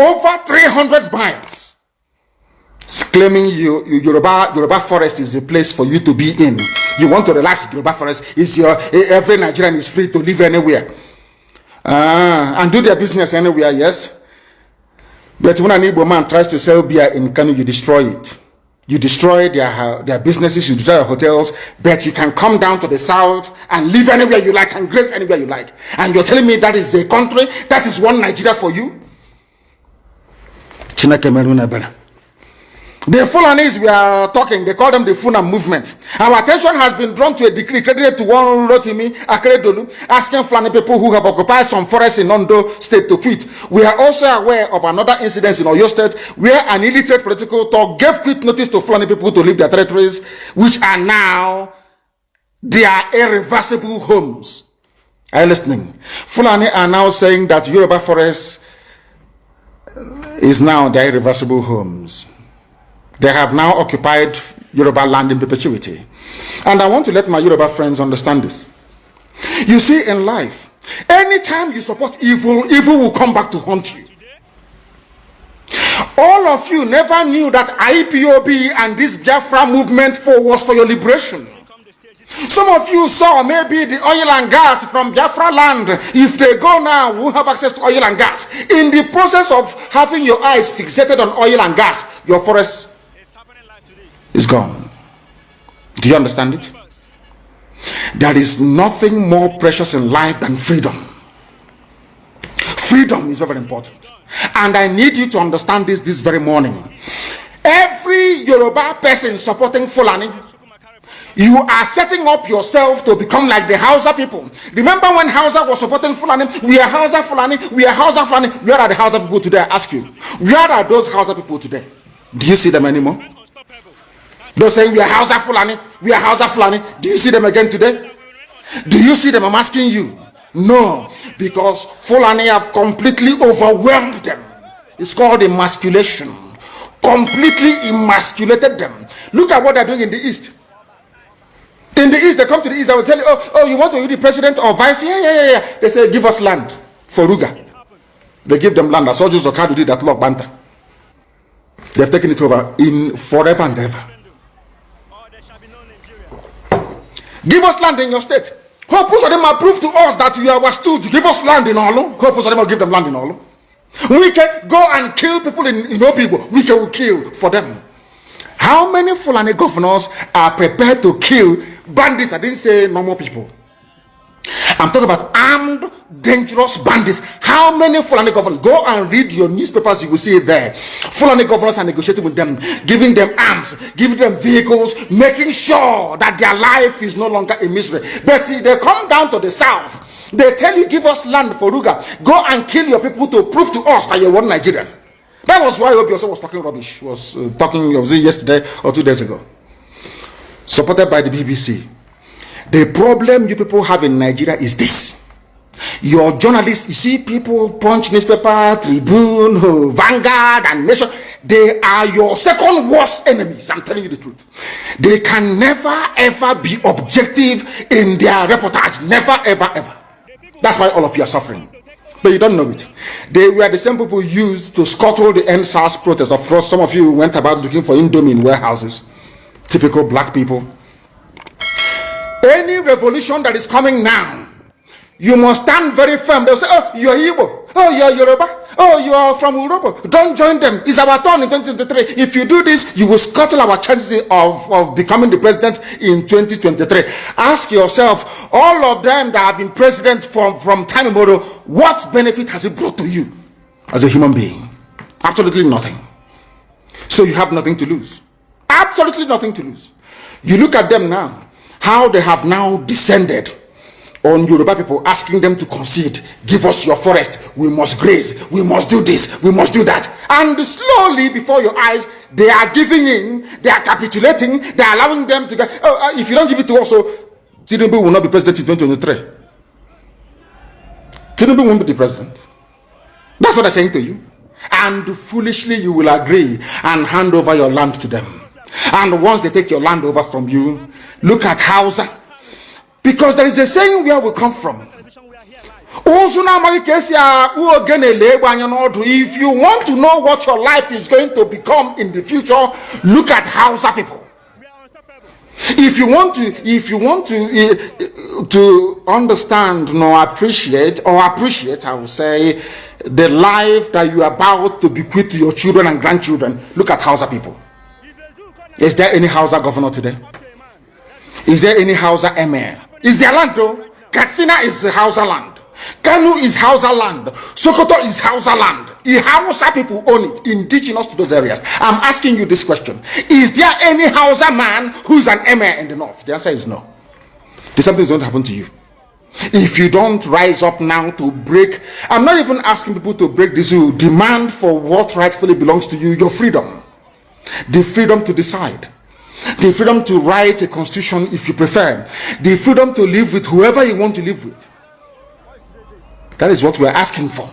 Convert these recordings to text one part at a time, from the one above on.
over 300 miles, claiming Yoruba forest is a place for you to be in. You want to relax, Yoruba forest is every Nigerian is free to live anywhere and do their business anywhere, yes. But when an Igbo man tries to sell beer in Kanu, you destroy it. You destroy their businesses, you destroy their hotels, but you can come down to the south and live anywhere you like and grace anywhere you like. And you're telling me that is a country, that is one Nigeria for you? The Fulanis we are talking, they call them the Funa movement. Our attention has been drawn to a decree credited to one Rotimi Akeredolu, asking Fulani people who have occupied some forests in Ondo state to quit. We are also aware of another incident in Ondo state where an illiterate political talk gave quit notice to Fulani people to leave their territories, which are now their irreversible homes. Are you listening? Fulani are now saying that Yoruba forest is now their irreversible homes. They have now occupied Yoruba land in perpetuity. And I want to let my Yoruba friends understand this. You see, in life, anytime you support evil, evil will come back to haunt you. All of you never knew that IPOB and this Biafra movement was for your liberation. Some of you saw maybe the oil and gas from Biafra land. If they go now, we'll have access to oil and gas. In the process of having your eyes fixated on oil and gas, your forest is gone. Do you understand it? There is nothing more precious in life than freedom. Freedom is very important. And I need you to understand this very morning. Every Yoruba person supporting Fulani, you are setting up yourself to become like the Hausa people. Remember when Hausa was supporting Fulani? We are Hausa Fulani, we are Hausa Fulani. Where are the Hausa people today? I ask you. Where are those Hausa people today? Do you see them anymore? Those saying we are Hausa Fulani, we are Hausa Fulani. Do you see them again today? Do you see them? I'm asking you. No, because Fulani have completely overwhelmed them. It's called emasculation. Completely emasculated them. Look at what they're doing in the East. In the East, they come to the East, I will tell you, oh, you want to be the president or vice? Yeah. They say, give us land for Ruga. They give them land. As soldiers of Kadu did that Lord Banta. They've taken it over in forever and ever. Give us land in your state. Hope of them are prove to us that you are stood. Give us land in Olo. Hope of them will give them land in Olo. We can go and kill people in Obibo. We can kill for them. How many Fulani governors are prepared to kill bandits? I didn't say normal people. I'm talking about armed, dangerous bandits. How many Fulani governors? Go and read your newspapers, you will see it there. Fulani governors are negotiating with them, giving them arms, giving them vehicles, making sure that their life is no longer a misery. But see, they come down to the south. They tell you, give us land for Ruga. Go and kill your people to prove to us that you're one Nigerian. That was why Obi was talking rubbish. Was talking yesterday or 2 days ago. Supported by the BBC. The problem you people have in Nigeria is this. Your journalists, you see people, Punch newspaper, Tribune, Vanguard, and Nation, they are your second worst enemies. I'm telling you the truth. They can never ever be objective in their reportage. Never ever ever. That's why all of you are suffering. But you don't know it. They were the same people used to scuttle the NSAS protest. Of course, some of you went about looking for Indomie in warehouses. Typical black people. Any revolution that is coming now, you must stand very firm. They'll say, oh, you're Igbo. Oh, you're Yoruba. Oh, you are from Europa. Don't join them. It's our turn in 2023. If you do this, you will scuttle our chances of becoming the president in 2023. Ask yourself, all of them that have been president from time immemorial, what benefit has it brought to you as a human being? Absolutely nothing. So you have nothing to lose. Absolutely nothing to lose. You look at them now, how they have now descended on Yoruba people, asking them to concede, give us your forest, we must graze, we must do this, we must do that. And slowly before your eyes, they are giving in, they are capitulating, they are allowing them to go, if you don't give it to us, so Tinubu will not be president in 2023. Tinubu won't be the president. That's what I'm saying to you. And foolishly you will agree and hand over your land to them. And once they take your land over from you, look at Hausa. Because there is a saying where we come from. If you want to know what your life is going to become in the future, look at Hausa people. If you want to understand appreciate, I will say, the life that you are about to bequeath to your children and grandchildren, look at Hausa people. Is there any Hausa governor today? Is there any Hausa emir? Is there land though? Katsina is Hausa land. Kanu is Hausa land. Sokoto is Hausa land. The Hausa people own it, indigenous to those areas. I'm asking you this question. Is there any Hausa man who's an emir in the north? The answer is no. Something's going to happen to you. If you don't rise up now to break, I'm not even asking people to break the zoo. Demand for what rightfully belongs to you, your freedom. The freedom to decide. The freedom to write a constitution if you prefer. The freedom to live with whoever you want to live with. That is what we're asking for.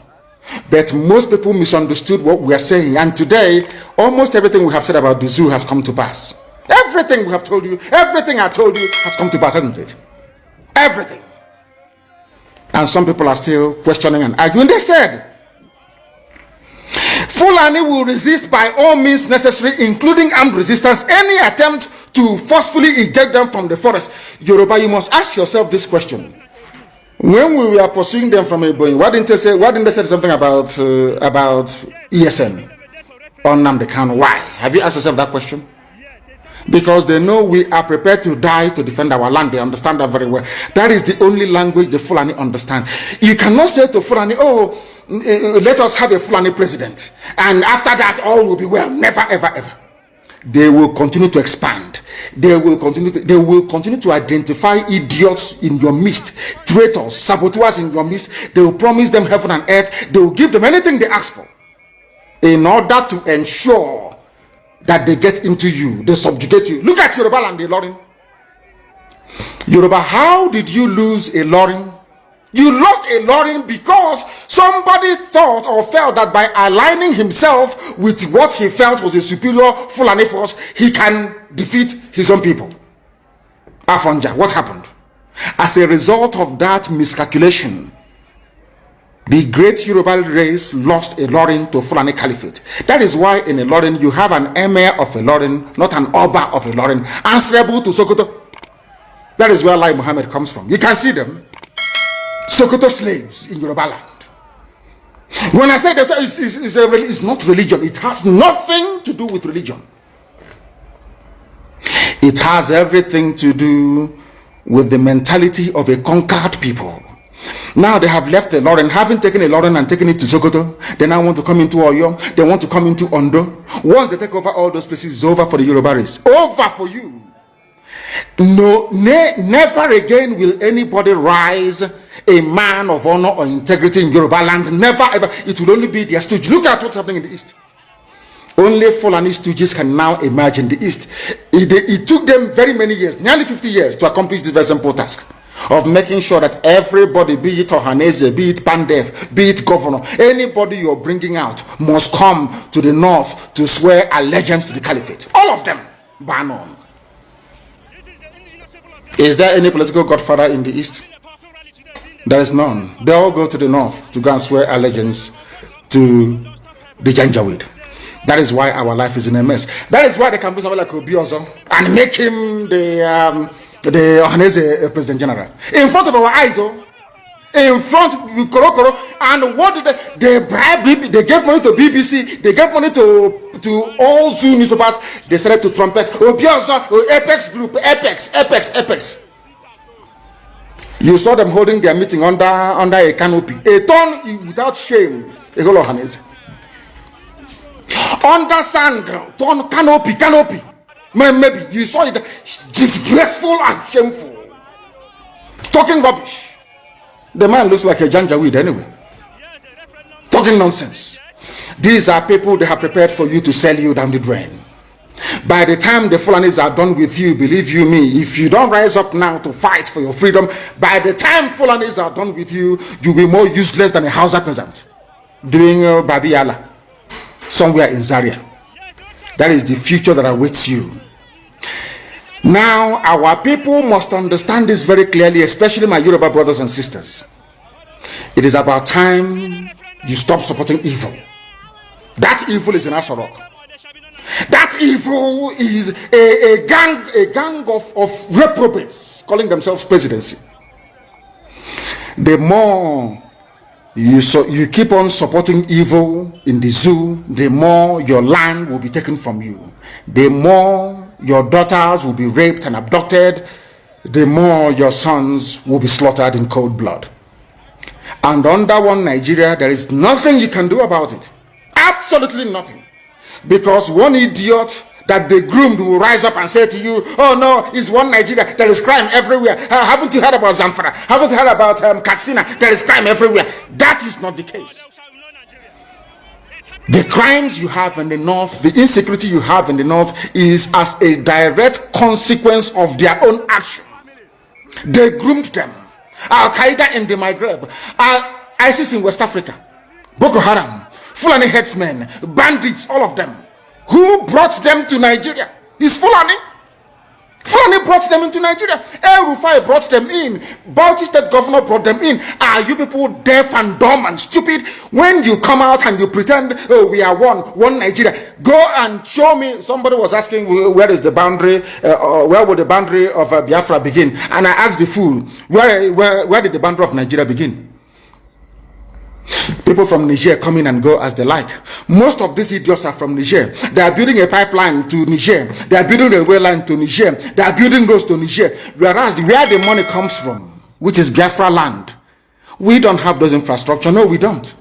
But most people misunderstood what we are saying. And today, almost everything we have said about the zoo has come to pass. Everything we have told you, everything I told you has come to pass, hasn't it? Everything. And some people are still questioning and arguing. They said, Fulani will resist by all means necessary, including armed resistance, any attempt to forcefully eject them from the forest. Yoruba, you must ask yourself this question. When we were pursuing them from Igboho, why didn't they say something about ESN or Nnamdi Kanu? Why? Have you asked yourself that question? Because they know we are prepared to die to defend our land. They understand that very well. That is the only language the Fulani understand. You cannot say to Fulani, oh, let us have a Fulani president, and after that all will be well. Never, ever, ever. They will continue to expand. They will continue to identify idiots in your midst, traitors, saboteurs in your midst. They will promise them heaven and earth. They will give them anything they ask for in order to ensure that they get into you, they subjugate you. Look at Yoruba land, the Lorin. Yoruba, how did you lose a Lorin? You lost a Lorin because somebody thought or felt that by aligning himself with what he felt was a superior Fulani force, he can defeat his own people. Afonja, what happened? As a result of that miscalculation, the great Yoruba race lost a Lorin to Fulani Caliphate. That is why in a Lorin you have an emir of a Lorin, not an Oba of a Lorin, answerable to Sokoto. That is where Lai Muhammad comes from. You can see them. Sokoto slaves in Yoruba land. When I say that, it's not religion. It has nothing to do with religion. It has everything to do with the mentality of a conquered people. Now they have left the Lorin, having taken a Lorin and taken it to Sokoto. They now want to come into Oyo. They want to come into Ondo. Once they take over all those places, it's over for the Yoruba race. Over for you. No, never again will anybody rise a man of honor or integrity in Yoruba land. Never ever. It will only be their stooge. Look at what's happening in the East. Only Fulani stooges can now emerge in the East. It took them very many years, nearly 50 years, to accomplish this very simple task of making sure that everybody, be it Ohanese, be it Pandef, be it governor, anybody you're bringing out must come to the north to swear allegiance to the caliphate. All of them, bar none. Is there any political godfather in the East? There is none. They all go to the north to go and swear allegiance to the Janjaweed. That is why our life is in a mess. That is why they can put somebody like Obiozo and make him the Ohanese President General. In front of our eyes, in front of Koro. And what did they bribe? They gave money to BBC. They gave money to all Zoo newspapers. They started to trumpet Obiozo, Apex Group, Apex. You saw them holding their meeting under a canopy. A ton without shame. A whole Ohanese. Under sand, ton canopy. Maybe you saw it, disgraceful and shameful. Talking rubbish. The man looks like a Janjaweed anyway. Talking nonsense. These are people they have prepared for you to sell you down the drain. By the time the Fulanis are done with you, believe you me, if you don't rise up now to fight for your freedom, by the time Fulanis are done with you, you'll be more useless than a Hausa peasant doing Babi Allah somewhere in Zaria. That is the future that awaits you. Now, our people must understand this very clearly, especially my Yoruba brothers and sisters. It is about time you stop supporting evil. That evil is in Asorok. That evil is a gang of reprobates calling themselves presidency. The more you keep on supporting evil in the zoo, the more your land will be taken from you. The more your daughters will be raped and abducted, the more your sons will be slaughtered in cold blood. And under one Nigeria, there is nothing you can do about it. Absolutely nothing. Because one idiot that they groomed will rise up and say to you, oh no, it's one Nigeria, there is crime everywhere. Haven't you heard about Zamfara? Haven't you heard about Katsina? There is crime everywhere. That is not the case. The crimes you have in the north, the insecurity you have in the north is as a direct consequence of their own action. They groomed them. Al-Qaeda in the Maghreb, ISIS in West Africa, Boko Haram, Fulani herdsmen, bandits, all of them. Who brought them to Nigeria? It's Fulani. Fulani brought them into Nigeria. El Rufai brought them in. Bauchi State Governor brought them in. Are you people deaf and dumb and stupid? When you come out and you pretend, oh, we are one Nigeria, go and show me. Somebody was asking, where is the boundary, where would the boundary of Biafra begin? And I asked the fool, where did the boundary of Nigeria begin? People from Niger come in and go as they like. Most of these idiots are from Niger. They are building a pipeline to Niger. They are building a railway line to Niger. They are building roads to Niger. Whereas where the money comes from, which is Biafra land, we don't have those infrastructure. No, we don't.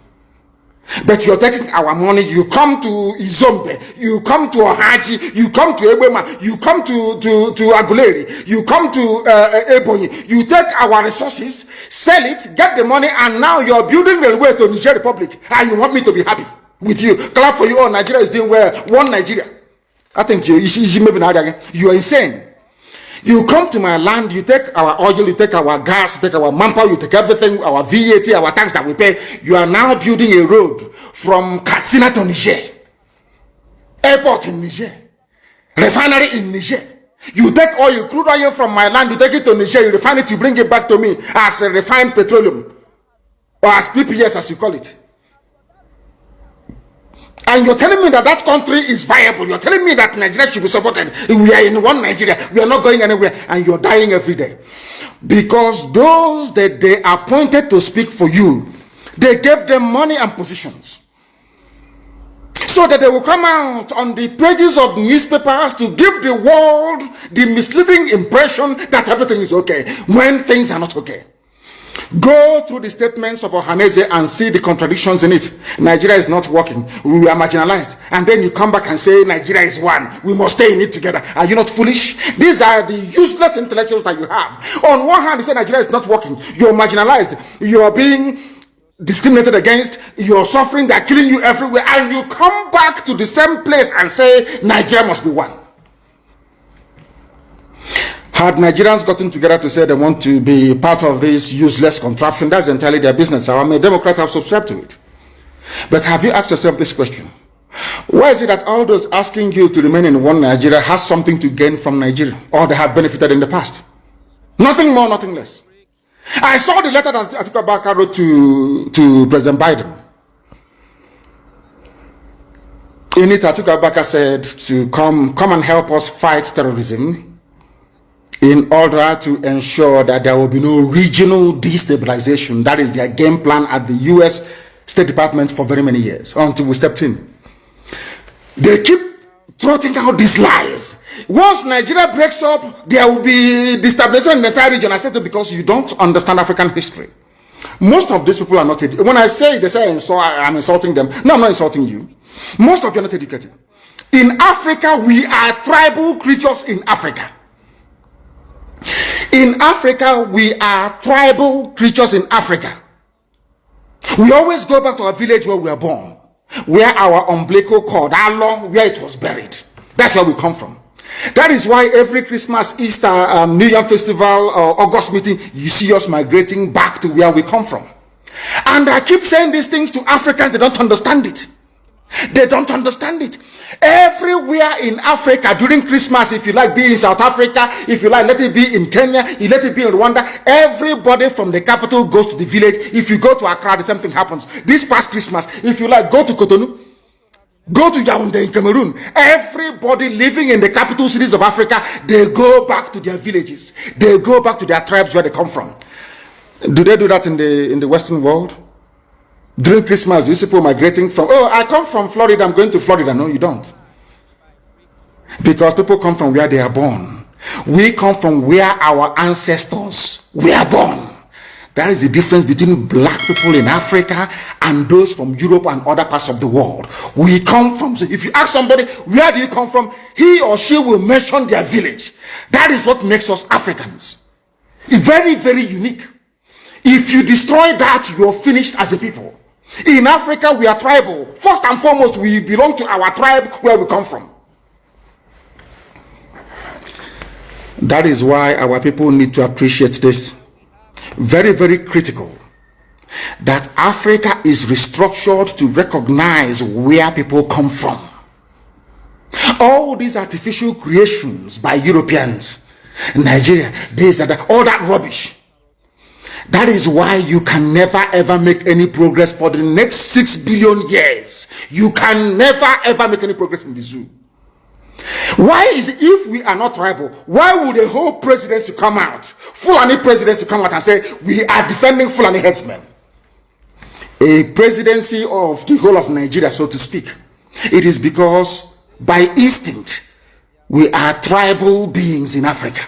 But you're taking our money. You come to Izombe, you come to Ohaji, you come to Ebema, you come to Aguleri, you come to Ebonyi. You take our resources, sell it, get the money, and now you're building railway to Niger Republic. And you want me to be happy with you? Clap for you. Oh, Nigeria is doing well. One Nigeria. I think you are insane. You come to my land, you take our oil, you take our gas, you take our manpower, you take everything, our VAT, our tax that we pay. You are now building a road from Katsina to Niger, airport in Niger, refinery in Niger. You take oil, crude oil from my land, you take it to Niger, you refine it, you bring it back to me as a refined petroleum, or as PPS as you call it. And you're telling me that that country is viable. You're telling me that Nigeria should be supported. We are in one Nigeria. We are not going anywhere. And you're dying every day. Because those that they appointed to speak for you, they gave them money and positions. So that they will come out on the pages of newspapers to give the world the misleading impression that everything is okay, when things are not okay. Go through the statements of Ohaneze and see the contradictions in it. Nigeria is not working. We are marginalized. And then you come back and say Nigeria is one. We must stay in it together. Are you not foolish? These are the useless intellectuals that you have. On one hand, you say Nigeria is not working. You're marginalized. You are being discriminated against. You're suffering. They're killing you everywhere. And you come back to the same place and say Nigeria must be one. Had Nigerians gotten together to say they want to be part of this useless contraption, that's entirely their business. I'm a Democrat, I've subscribed to it. But have you asked yourself this question? Why is it that all those asking you to remain in one Nigeria has something to gain from Nigeria, or they have benefited in the past? Nothing more, nothing less. I saw the letter that Atiku Abubakar wrote to President Biden. In it, Atiku Abubakar said to come and help us fight terrorism, in order to ensure that there will be no regional destabilization. That is their game plan at the US State Department for very many years, until we stepped in. They keep trotting out these lies. Once Nigeria breaks up, there will be destabilization in the entire region. I said it because you don't understand African history. Most of these people are not educated. When I say, they say I'm insulting them. No, I'm not insulting you. Most of you are not educated. In Africa, we are tribal creatures in Africa. In Africa, we are tribal creatures in Africa. We always go back to our village where we were born, where our umbilical cord, how long, where it was buried. That's where we come from. That is why every Christmas, Easter, New Year festival, or August meeting, you see us migrating back to where we come from. And I keep saying these things to Africans, they don't understand it. They don't understand it. Everywhere in Africa during Christmas, if you like, be in South Africa, if you like, let it be in Kenya, you let it be in Rwanda, everybody from the capital goes to the village. If you go to Accra, the same thing happens. This past Christmas, if you like, go to Cotonou, go to Yaoundé in Cameroon. Everybody living in the capital cities of Africa, they go back to their villages. They go back to their tribes where they come from. Do they do that in the Western world? During Christmas, these people migrating from, oh, I come from Florida, I'm going to Florida. No, you don't. Because people come from where they are born. We come from where our ancestors were born. That is the difference between black people in Africa and those from Europe and other parts of the world. We come from, so if you ask somebody, where do you come from? He or she will mention their village. That is what makes us Africans. It's very, very unique. If you destroy that, you're finished as a people. In Africa, we are tribal. First and foremost, we belong to our tribe where we come from. That is why our people need to appreciate this. Very, very critical. That Africa is restructured to recognize where people come from. All these artificial creations by Europeans, Nigeria, this and that, all that rubbish. That is why you can never ever make any progress for the next 6 billion years. You can never ever make any progress in the zoo. Why is it, if we are not tribal, why would a whole presidency come out, Fulani presidency come out and say, we are defending Fulani herdsmen? A presidency of the whole of Nigeria, so to speak. It is because by instinct, we are tribal beings in Africa.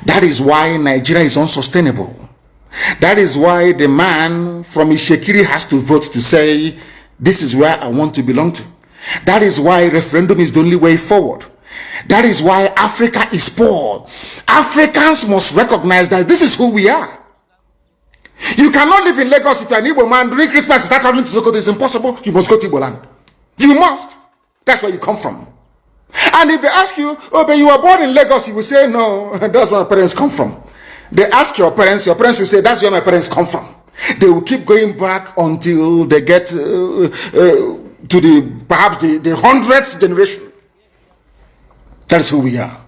That is why Nigeria is unsustainable. That is why the man from Ishekiri has to vote to say, this is where I want to belong to. That is why referendum is the only way forward. That is why Africa is poor. Africans must recognize that this is who we are. You cannot live in Lagos if you're an Igbo man. During Christmas, you start traveling to Sokoto. It's impossible. You must go to Igbo land. You must. That's where you come from. And if they ask you, oh, but you were born in Lagos, you will say, no, that's where my parents come from. They ask your parents will say, that's where my parents come from. They will keep going back until they get to perhaps the 100th generation. That is who we are.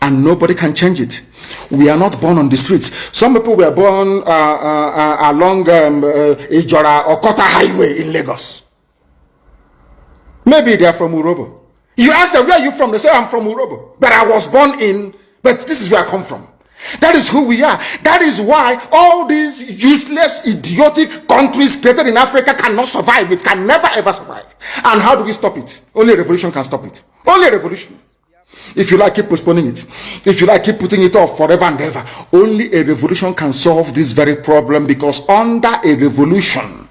And nobody can change it. We are not born on the streets. Some people were born along Ijora or Kota Highway in Lagos. Maybe they are from Urobo. You ask them, where are you from? They say, I'm from Urobo. But I was born in, but this is where I come from. That is who we are. That is why all these useless, idiotic countries created in Africa cannot survive. It can never ever survive. And how do we stop it? Only a revolution can stop it. Only a revolution. If you like, keep postponing it. If you like, keep putting it off forever and ever. Only a revolution can solve this very problem, because under a revolution,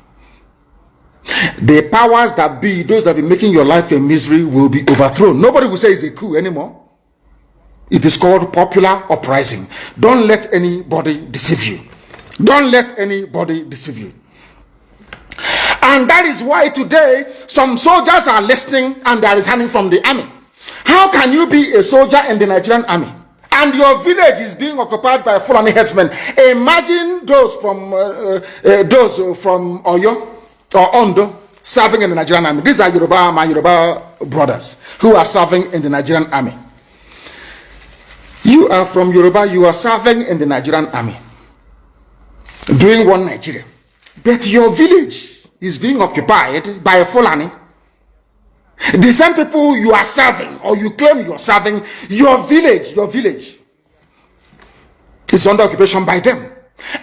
the powers that be, those that be making your life a misery, will be overthrown. Nobody will say it's a coup anymore. It is called popular uprising. Don't let anybody deceive you. Don't let anybody deceive you. And that is why today some soldiers are listening and they are resigning from the army. How can you be a soldier in the Nigerian army and your village is being occupied by Fulani herdsmen? Imagine those from Oyo or Ondo serving in the Nigerian army. These are my Yoruba brothers who are serving in the Nigerian army. You are from Yoruba, you are serving in the Nigerian army, doing one Nigeria. But your village is being occupied by a Fulani. The same people you are serving, or you claim you are serving, your village is under occupation by them.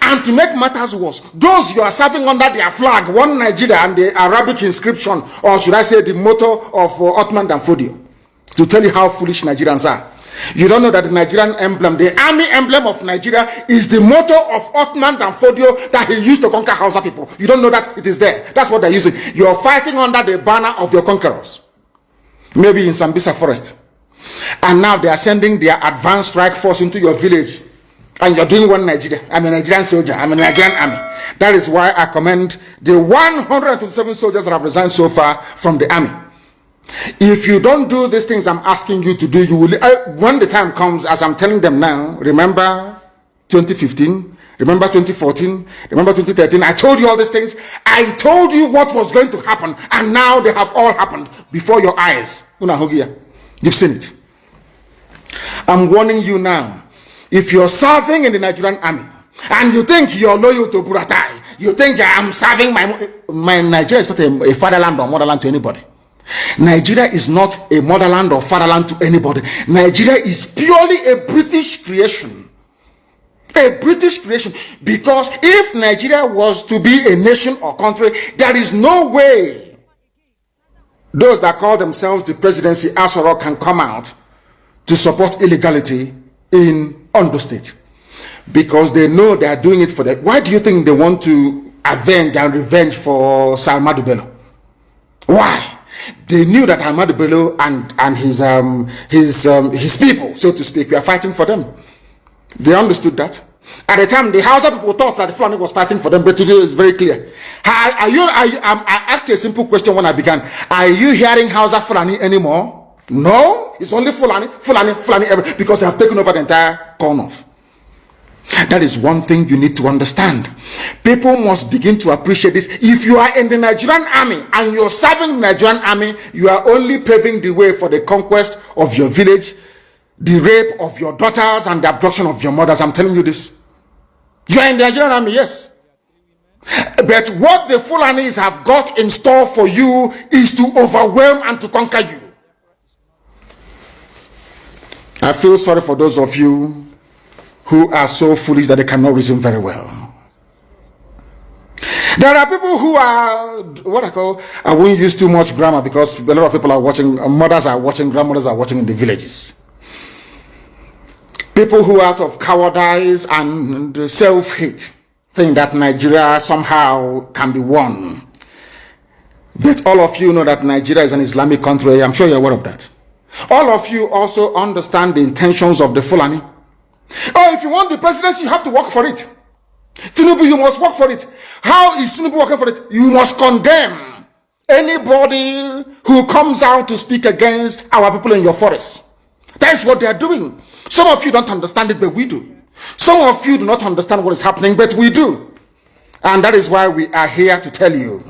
And to make matters worse, those you are serving under their flag, one Nigeria, and the Arabic inscription, or should I say the motto of Othman Danfodio, to tell you how foolish Nigerians are. You don't know that the Nigerian emblem, the army emblem of Nigeria, is the motto of Othman Danfodio that he used to conquer Hausa people. You don't know that it is there. That's what they're using. You're fighting under the banner of your conquerors. Maybe in Sambisa forest. And now they are sending their advanced strike force into your village. And you're doing one Nigeria. I'm a Nigerian soldier. I'm a Nigerian army. That is why I commend the 127 soldiers that have resigned so far from the army. If you don't do these things I'm asking you to do, you will, when the time comes, as I'm telling them now, remember 2015, Remember 2014? Remember 2013? I told you all these things. I told you what was going to happen, and now they have all happened before your eyes. You've seen it. I'm warning you now. If you're serving in the Nigerian army and you think you're loyal to Buratai, you think I'm serving my Nigeria is not a fatherland or motherland to anybody. Nigeria is not a motherland or fatherland to anybody. Nigeria is purely a British creation. A British creation. Because if Nigeria was to be a nation or country, there is no way those that call themselves the presidency Asoro can come out to support illegality in Ondo State. Because they know they are doing it for that. Why do you think they want to avenge and revenge for Seyi Makinde? Why? They knew that Nnmadi Bello and his people, so to speak, were fighting for them. They understood that. At the time, the Hausa people thought that the Fulani was fighting for them, but today it's very clear. I asked you a simple question when I began. Are you hearing Hausa Fulani anymore? No, it's only Fulani, because they have taken over the entire corner. That is one thing you need to understand. People must begin to appreciate this. If you are in the Nigerian army and you're serving the Nigerian army, you are only paving the way for the conquest of your village, the rape of your daughters, and the abduction of your mothers. I'm telling you this. You are in the Nigerian army, yes. But what the Fulanis have got in store for you is to overwhelm and to conquer you. I feel sorry for those of you who are so foolish that they cannot reason very well. There are people who are, I won't use too much grammar because a lot of people are watching, mothers are watching, grandmothers are watching in the villages. People who out of cowardice and self-hate think that Nigeria somehow can be won. But all of you know that Nigeria is an Islamic country. I'm sure you're aware of that. All of you also understand the intentions of the Fulani. Oh, if you want the presidency, you have to work for it. Tinubu, you must work for it. How is Tinubu working for it? You must condemn anybody who comes out to speak against our people in your forest. That is what they are doing. Some of you don't understand it, but we do. Some of you do not understand what is happening, but we do. And that is why we are here to tell you.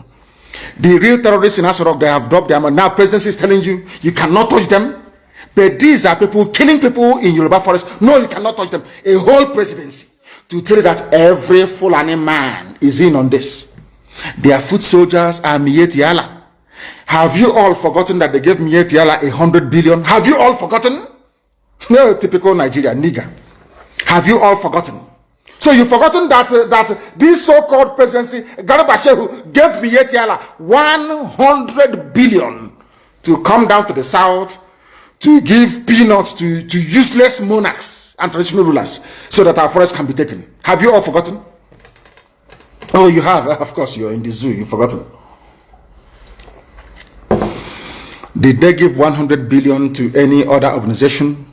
The real terrorists in Asarok, they have dropped them. And now presidency is telling you, you cannot touch them. But these are people killing people in Yoruba forest. No, you cannot touch them. A whole presidency to tell you that every Fulani man is in on this. Their foot soldiers are Mietiala. Have you all forgotten that they gave Mietiala 100 billion? Have you all forgotten? No, typical Nigeria, nigger. Have you all forgotten? So you've forgotten that this so-called presidency, Garba Shehu, gave Mietiala 100 billion to come down to the south to give peanuts to useless monarchs and traditional rulers so that our forests can be taken. Have you all forgotten? Oh, you have. Of course, you're in the zoo. You've forgotten. Did they give 100 billion to any other organization?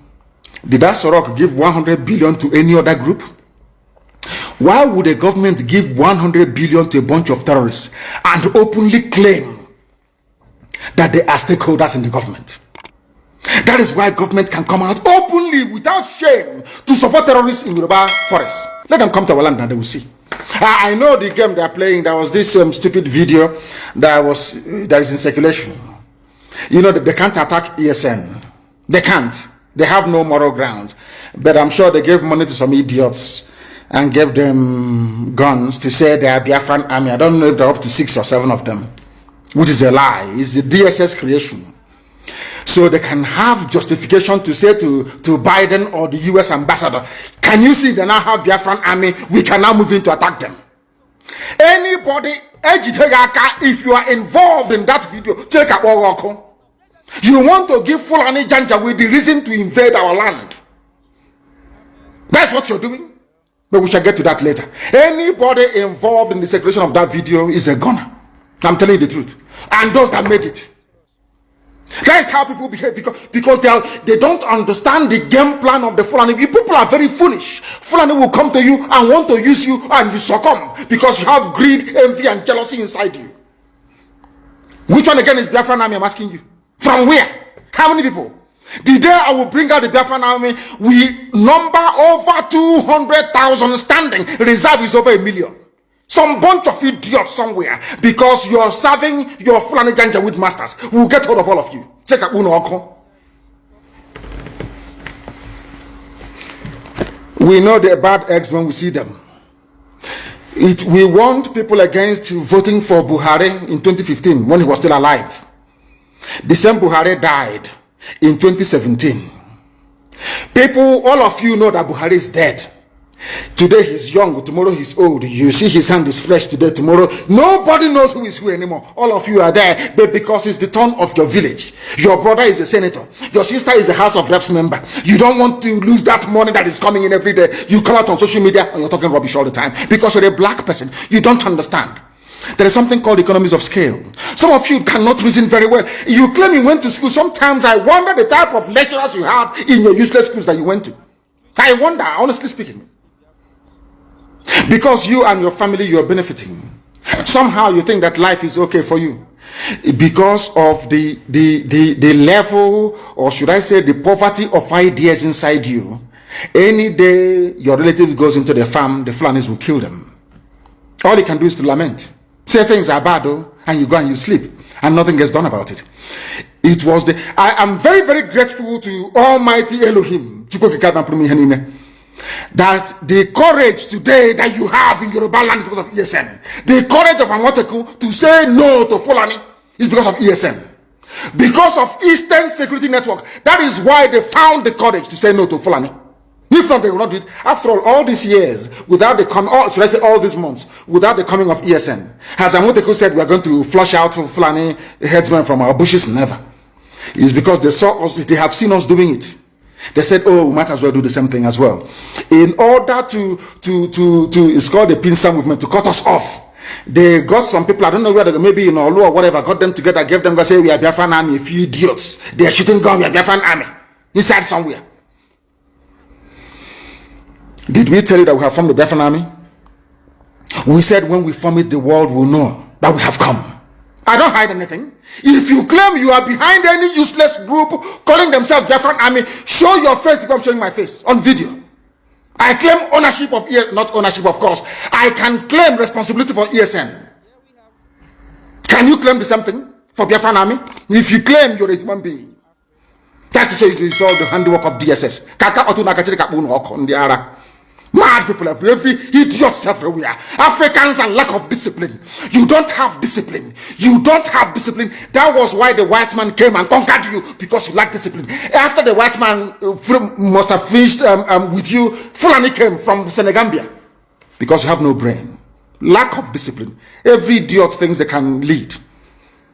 Did Asorok give 100 billion to any other group? Why would a government give 100 billion to a bunch of terrorists and openly claim that they are stakeholders in the government? That is why government can come out openly without shame to support terrorists in Yoruba forest. Let them come to our land and they will see. I know the game they are playing. There was this stupid video that is in circulation. You know that they can't attack ESN. They can't. They have no moral ground. But I'm sure they gave money to some idiots and gave them guns to say they are Biafran army. I don't know if they're up to 6 or 7 of them, which is a lie. It's a DSS creation. So they can have justification to say to Biden or the US ambassador, can you see they now have Biafran army? We can now move in to attack them. Anybody, if you are involved in that video, take a walk. You want to give Fulani Janja with the reason to invade our land. That's what you're doing. But we shall get to that later. Anybody involved in the circulation of that video is a gunner. I'm telling you the truth. And those that made it. That is how people behave because they don't understand the game plan of the Fulani. People are very foolish. Fulani will come to you and want to use you and you succumb because you have greed, envy, and jealousy inside you. Which one again is Biafran army? I'm asking you. From where? How many people? The day I will bring out the Biafran army, we number over 200,000 standing. Reserve is over 1 million. Some bunch of idiots somewhere, because you're serving your Fulani Janjaweed masters, will get hold of all of you. Check out Uno Oko. We know the bad eggs when we see them. We warned people against voting for Buhari in 2015 when he was still alive. The same Buhari died in 2017. People, all of you know that Buhari is dead. Today he's young, tomorrow he's old. You see his hand is fresh today, tomorrow. Nobody knows who is who anymore. All of you are there, but because it's the turn of your village. Your brother is a senator. Your sister is a House of Reps member. You don't want to lose that money that is coming in every day. You come out on social media and you're talking rubbish all the time because you're a black person. You don't understand. There is something called economies of scale. Some of you cannot reason very well. You claim you went to school. Sometimes I wonder the type of lecturers you had in your useless schools that you went to. I wonder, honestly speaking. Because you and your family, you are benefiting. Somehow you think that life is okay for you. Because of the level, or should I say the poverty of ideas inside you. Any day your relative goes into the farm, the Fulanis will kill them. All you can do is to lament. Say things are bad, though, and you go and you sleep, and nothing gets done about it. It was I am very, very grateful to Almighty Elohim that the courage today that you have in Yoruba land is because of ESN. The courage of Amoteku to say no to Fulani is because of ESN. Because of Eastern Security Network. That is why they found the courage to say no to Fulani. If not, they will not do it. After all these years, without the should I say all these months, without the coming of ESN, as Amoteku said, we are going to flush out Fulani herdsmen from our bushes. Never. It's because they saw us, they have seen us doing it. They said, oh, we might as well do the same thing as well. In order to it's called the pincer movement, to cut us off. They got some people, I don't know where they maybe in Olu or whatever, got them together, gave them, say, we are Biafran army, a few idiots. They are shooting gun, we are Biafran army. Inside somewhere. Did we tell you that we have formed the Biafran army? We said when we form it, the world will know that we have come. I don't hide anything. If you claim you are behind any useless group calling themselves Biafran army, show your face because I'm showing my face on video. I claim ownership of not ownership, of course. I can claim responsibility for ESN. Can you claim the same thing for Biafran army? If you claim you're a human being, that's to show you it's all the handiwork of DSS. Mad people every idiots everywhere. Africans and lack of discipline. You don't have discipline. You don't have discipline. That was why the white man came and conquered you, because you lack discipline. After the white man must have finished with you, Fulani came from Senegambia, because you have no brain. Lack of discipline. Every idiot thinks they can lead.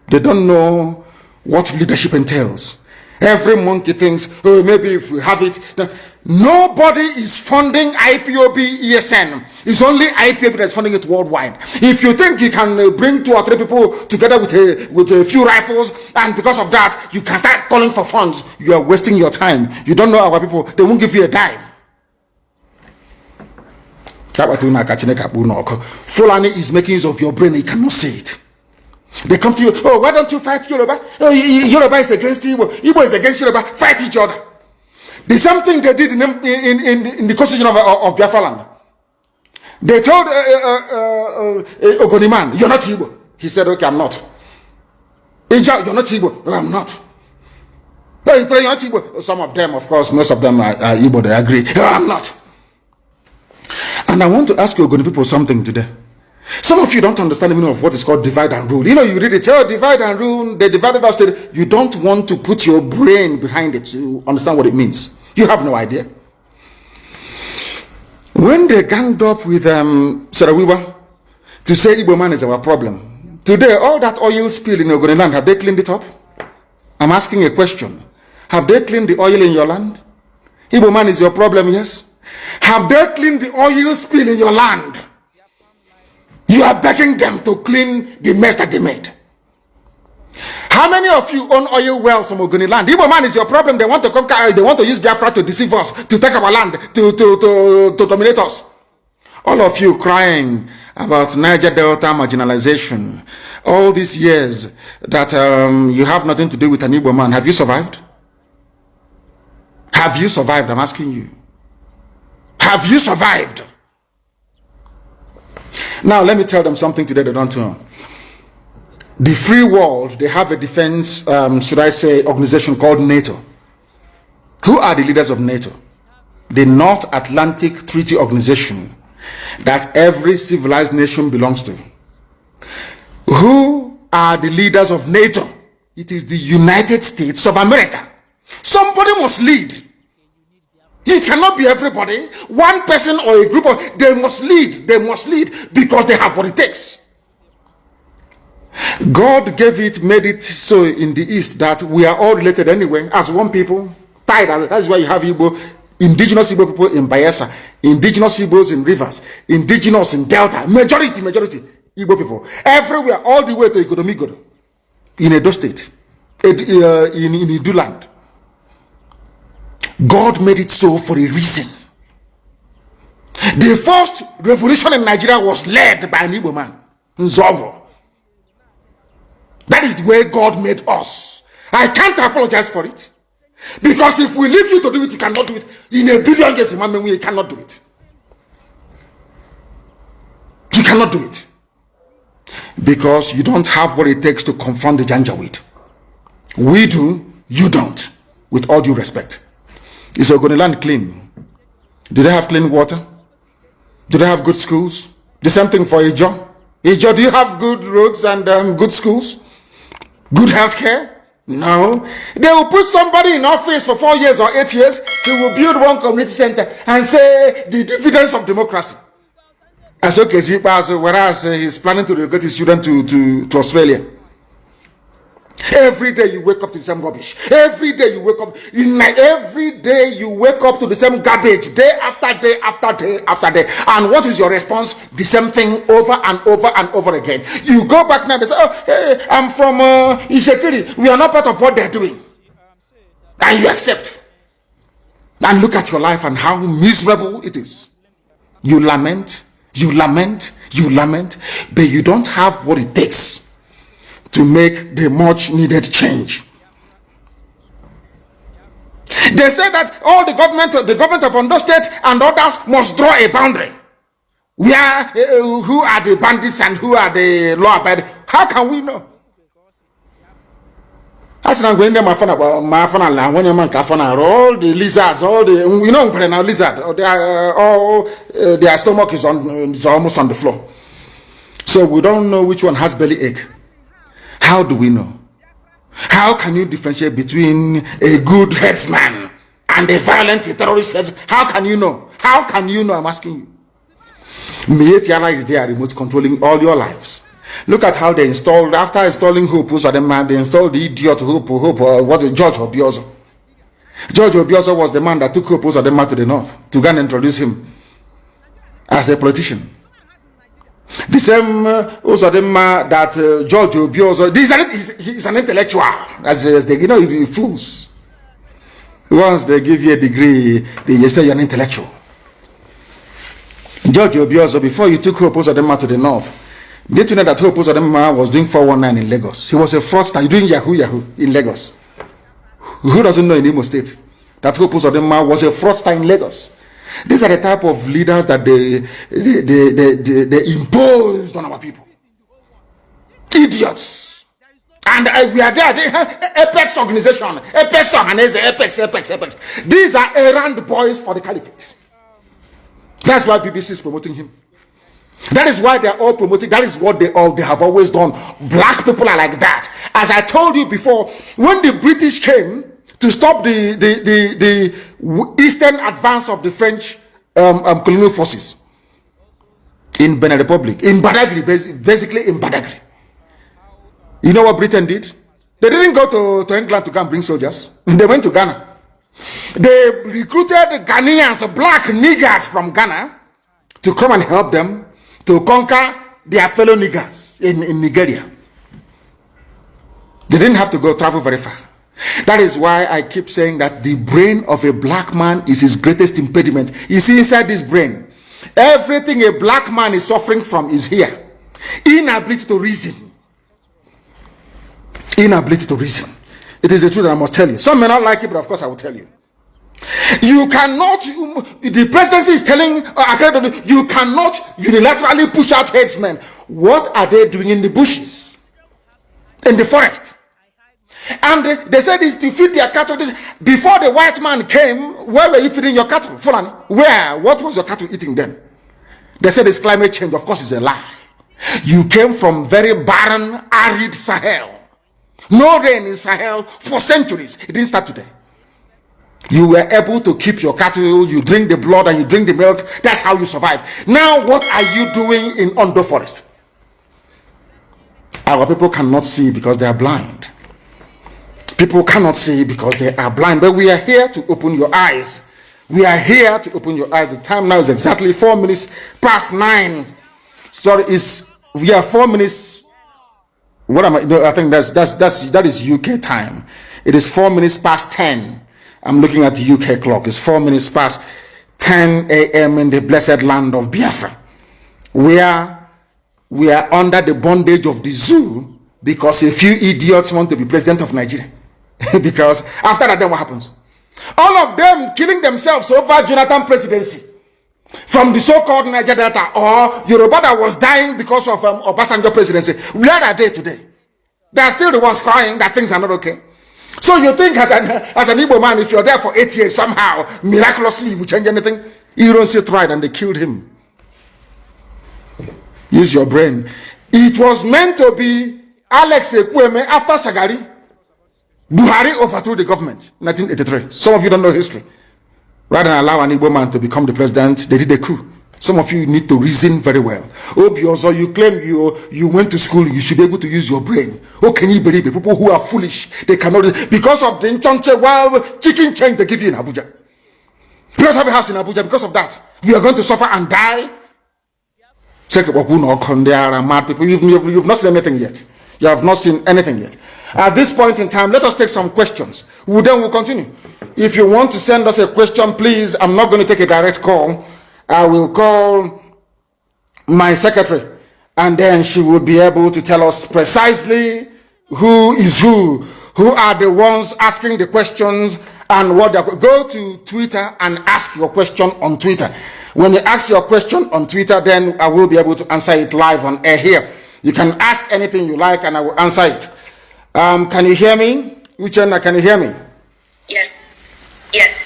They don't know what leadership entails. Every monkey thinks, oh, maybe if we have it. Nobody is funding IPOB ESN. It's only IPOB that's funding it worldwide. If you think you can bring 2 or 3 people together with a few rifles, and because of that, you can start calling for funds, you are wasting your time. You don't know our people. They won't give you a dime. Fulani is making use of your brain. You cannot see it. They come to you, oh, why don't you fight Yoruba? Oh, Yoruba is against Igbo. Igbo is against Yoruba. Fight each other. The same thing they did in the constitution of Biafra land. They told Ogoniman, you're not Igbo. He said, okay, I'm not. Ija, you're not Igbo. No, I'm not. No, you're not Igbo. Some of them, of course, most of them are Igbo, they agree. No, I'm not. And I want to ask you Ogoni people something today. Some of you don't understand the meaning of what is called divide and rule. You know, you read it, oh, divide and rule, they divided us. You don't want to put your brain behind it to understand what it means. You have no idea. When they ganged up with Sarawiwa to say Igbo man is our problem, today all that oil spill in Ogoni land, have they cleaned it up? I'm asking a question. Have they cleaned the oil in your land? Igbo man is your problem, yes? Have they cleaned the oil spill in your land? You are begging them to clean the mess that they made. How many of you own oil wells from Ogoni land? Igbo man is your problem. They want to conquer, they want to use Biafra to deceive us, to take our land, to dominate us. All of you crying about Niger Delta marginalization, all these years that you have nothing to do with an Igbo man. Have you survived? Have you survived? I'm asking you. Have you survived? Now, let me tell them something today they don't know. The free world, they have a defense, should I say, organization called NATO. Who are the leaders of NATO? The North Atlantic Treaty Organization that every civilized nation belongs to. Who are the leaders of NATO? It is the United States of America. Somebody must lead. It cannot be everybody. One person or a group of, they must lead. They must lead because they have what it takes. God gave it, made it so in the East that we are all related anyway, as one people, tied. That's why you have Igbo, indigenous Igbo people in Bayelsa, indigenous Igbos in Rivers, indigenous in Delta, majority Igbo people. Everywhere, all the way to Igodomigodo, in Edo State, in Idu land. God made it so for a reason. The first revolution in Nigeria was led by an Igbo man, Nzobo. That is the way God made us. I can't apologize for it. Because if we leave you to do it, you cannot do it. In a billion years, you cannot do it. You cannot do it. Because you don't have what it takes to confront the Janjaweed. We do, you don't. With all due respect. Is Ogoniland clean? Do they have clean water? Do they have good schools? The same thing for Ijo. Ijo, do you have good roads and good schools? Good health care? No. They will put somebody in office for 4 years or 8 years. He will build one community center and say the dividends of democracy. As okay, whereas he's planning to relocate his children to Australia. Every day you wake up to the same rubbish. Every day you wake up. Every day you wake up to the same garbage. Day after day after day after day. And what is your response? The same thing over and over and over again. You go back now and say, oh, hey, I'm from Ishekiri. We are not part of what they're doing. And you accept. And look at your life and how miserable it is. You lament, you lament, you lament, but you don't have what it takes to make the much needed change. They say that all the government of Ondo State and others must draw a boundary. Where who are the bandits and who are the law-abiding? How can we know? As I'm going there, my phone when you man all the lizards, all the now lizard, they are all their stomach is almost on the floor. So we don't know which one has belly ache. How do we know? How can you differentiate between a good herdsman and a violent terrorist herdsman? How can you know? How can you know? I'm asking you. Mietiala is there, remote controlling all your lives. Look at how they installed, after installing Hope, they installed the idiot Hope, George Obiozo. George Obiozo was the man that took Hope Uzodinma to the north to go and introduce him as a politician. The same Uzodinma that George Obiozo, he's an intellectual, as they, the fools. Once they give you a degree, they say you're an intellectual. George Obiozo, before you took Hope Uzodinma to the north, did you know that Hope Uzodinma was doing 419 in Lagos? He was a fraudster doing Yahoo in Lagos. Who doesn't know in Imo State that Hope Uzodinma was a fraudster in Lagos? These are the type of leaders that they imposed on our people. Idiots. And we are there. They have Apex organization. Apex organization. Apex. These are errand boys for the caliphate. That's why BBC is promoting him. That is why they are all promoting. That is what they have always done. Black people are like that. As I told you before, when the British came to stop the eastern advance of the French colonial forces in Benin Republic, in Badagry, basically in Badagry. You know what Britain did? They didn't go to England to go and bring soldiers. They went to Ghana. They recruited Ghanaians, black niggers from Ghana, to come and help them to conquer their fellow niggers in Nigeria. They didn't have to travel very far. That is why I keep saying that the brain of a black man is his greatest impediment. You see, inside this brain, everything a black man is suffering from is here. Inability to reason. Inability to reason. It is the truth that I must tell you. Some may not like it, but of course I will tell you. You cannot, the presidency is telling Akeredolu, you cannot unilaterally push out herdsmen. What are they doing in the bushes, in the forest? And they said it's to feed their cattle. Before the white man came, where were you feeding your cattle? Fulani, where? What was your cattle eating then? They said it's climate change. Of course, it's a lie. You came from very barren, arid Sahel. No rain in Sahel for centuries. It didn't start today. You were able to keep your cattle, you drink the blood and you drink the milk. That's how you survive. Now, what are you doing in Ondo forest? Our people cannot see because they are blind. People cannot see because they are blind. But we are here to open your eyes. We are here to open your eyes. The time now is exactly 4 minutes past 9. Sorry, we are 4 minutes. What am I? No, I think that is UK time. It is 4 minutes past 10. I'm looking at the UK clock. It's 4 minutes past 10 a.m. in the blessed land of Biafra. We are under the bondage of the zoo because a few idiots want to be president of Nigeria. Because after that, then what happens? All of them killing themselves over Jonathan presidency. From the so-called Niger Delta or Yoruba that was dying because of Obasanjo presidency. Where are they today? They are still the ones crying that things are not okay. So you think as an Igbo man, if you're there for 8 years, somehow, miraculously, you will change anything? You don't see it right, and they killed him. Use your brain. It was meant to be Alex Ekwueme after Shagari. Buhari overthrew the government in 1983. Some of you don't know history. Rather than allow an Igbo man to become the president, they did a coup. Some of you need to reason very well. Also, you claim you went to school, you should be able to use your brain. How can you believe it? People who are foolish, they cannot, because of the Nchonche wild chicken change they give you in Abuja. You don't have a house in Abuja because of that. You are going to suffer and die. They are mad people. You've not seen anything yet. You have not seen anything yet. At this point in time, let us take some questions. We'll continue. If you want to send us a question, please, I'm not going to take a direct call. I will call my secretary, and then she will be able to tell us precisely who is who are the ones asking the questions, and what they're. Go to Twitter and ask your question on Twitter. When you ask your question on Twitter, then I will be able to answer it live on air here. You can ask anything you like, and I will answer it. Can you hear me? Uchenna, can you hear me? Yes. Yes.